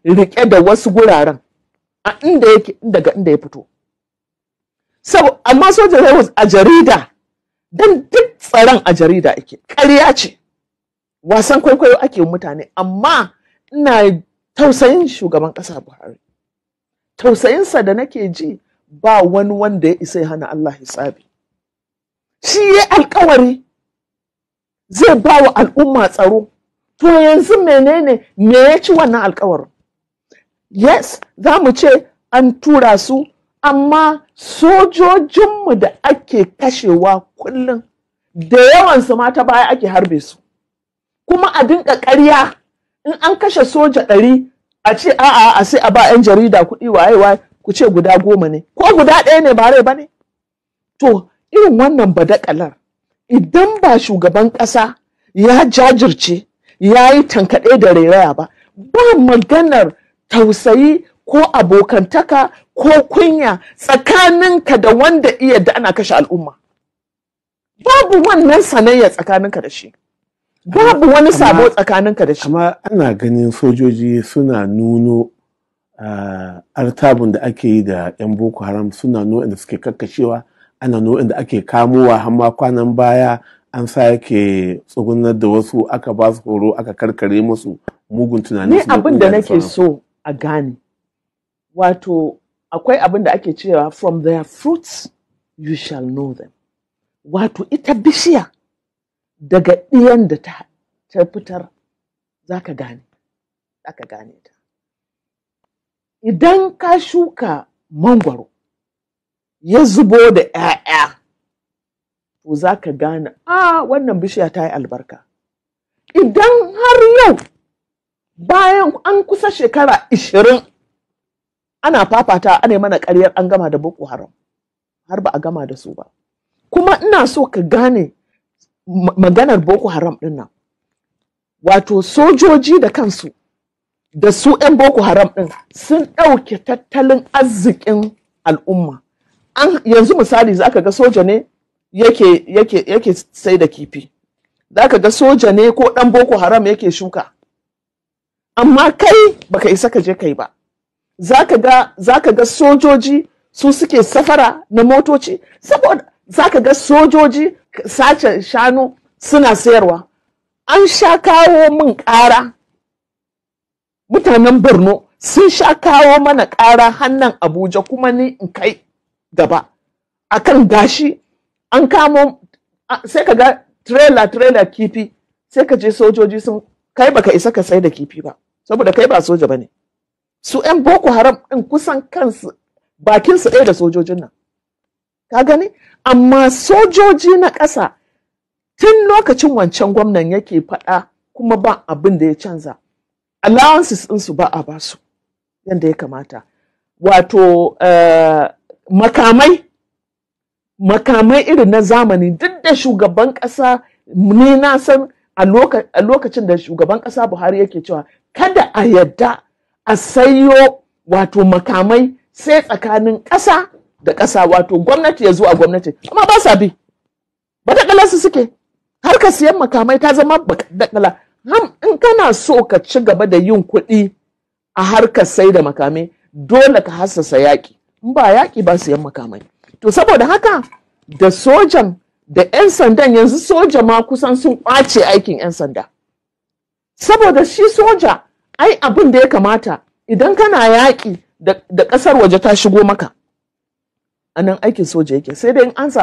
riƙe da wasu guraren a inda yake daga inda ya fito. Amma soja zai a jarida, don duk tsaron a jarida ake, ƙarya ce, wasan kwaikwayo ake mutane. Amma ina tausayin shugaban ƙasa Buhari, tausayinsa da nake ji, ba wani wanda ya isa ya hana Allah hisabi. Shi ya alkawari zai ba wa al'umma tsaro, to yanzu menene me ya ci wannan alkawarin? Yes, za mu ce an tura su, amma sojojinmu da ake kashewa kullum da yawansu ma ta baya ake harbe su, kuma a dinka ƙarya in an kashe soja 100 a ce a'a sai a ba 'yan jarida kuɗi waye ku ce guda 10 ne, ko guda 1 ne ba rai ba ne? To irin wannan badakalar idan ba shugaban ƙasa ya jajirce ya yi tankaɗe da rairaya ba maganar tausayi ko abokantaka ko kunya tsakaninka da wanda iya da ana kashe al'umma. Babu wannan sanayya tsakaninka da shi, babu wani sabo tsakaninka da shi. Amma ana ganin sojoji suna nuno artabun da ake yi da 'yan Boko Haram, suna nuno inda suke kakkashewa, ana nuno inda ake kamowa. Hamma kwanan baya an sake tsugunar da wasu, aka ba su horo, aka karkare musu mugun tunanin. Ni abin da nake so a gane, wato akwai abin da ake cewa from their fruits you shall know them. Wato ita bishiya daga ɗiyan da ta fitar zaka gane ta. Idan ka shuka mangwaro ya zubo da 'ya'ya, to zaka gane wannan bishiya ta yi albarka. Idan har yau bayan an kusa shekara 20 ana fafata, ana mana ƙaryar an gama da Boko Haram, har ba a gama da su ba. Kuma ina so ka gane maganar Boko Haram ɗin nan, wato sojoji da kansu da su 'yan Boko Haram ɗin sun ɗauke tattalin arzikin al'umma. Yanzu misali za ka ga soja ne yake sai da kifi, za ka ga soja ne ko ɗan Boko Haram yake shuka, amma kai baka isa ka je kai ba. Za ka ga sojoji su suke safara na motoci, saboda za ka ga sojoji sace shanu suna sayarwa. An sha kawo min ƙara, mutanen Borno sun sha kawo mana ƙara hannun Abuja, kuma ni in kai gaba akan gashi an kamo, sai ka ga trailer kifi, sai ka je sojoji sun kai baka isa ka sai da kifi ba, saboda kai ba soja bane. Su 'yan Boko Haram ɗin kusan kansu bakinsu ɗaya da sojojin nan, ka gani? Amma sojoji na ƙasa tun lokacin wancan gwamnan yake faɗa, kuma ba abin da ya canza. Allowances ɗinsu ba a basu yadda ya kamata. Wato makamai irin na zamani, duk da shugaban ƙasa, ni na san a lokacin da shugaban ƙasa Buhari yake cewa kada a yadda a sayo wato makamai sai tsakanin ƙasa da ƙasa, wato gwamnati ya zo a gwamnati, amma ba sa bi. Badakala su suke, har ka siyan makamai ta zama badakala. In kana so ka ci gaba da yin kuɗi a harkar sai da makamai, dole ka hassasa yaƙi. In ba yaƙi ba siyan makamai. To saboda haka da sojan da 'yan sandan, yanzu soja ma kusan sun ƙwace aikin 'yan sanda. Saboda shi soja, ai abin da ya kamata idan kana yaƙi da ƙasar waje ta shigo maka, a nan aikin soja yake, sai dai in an samu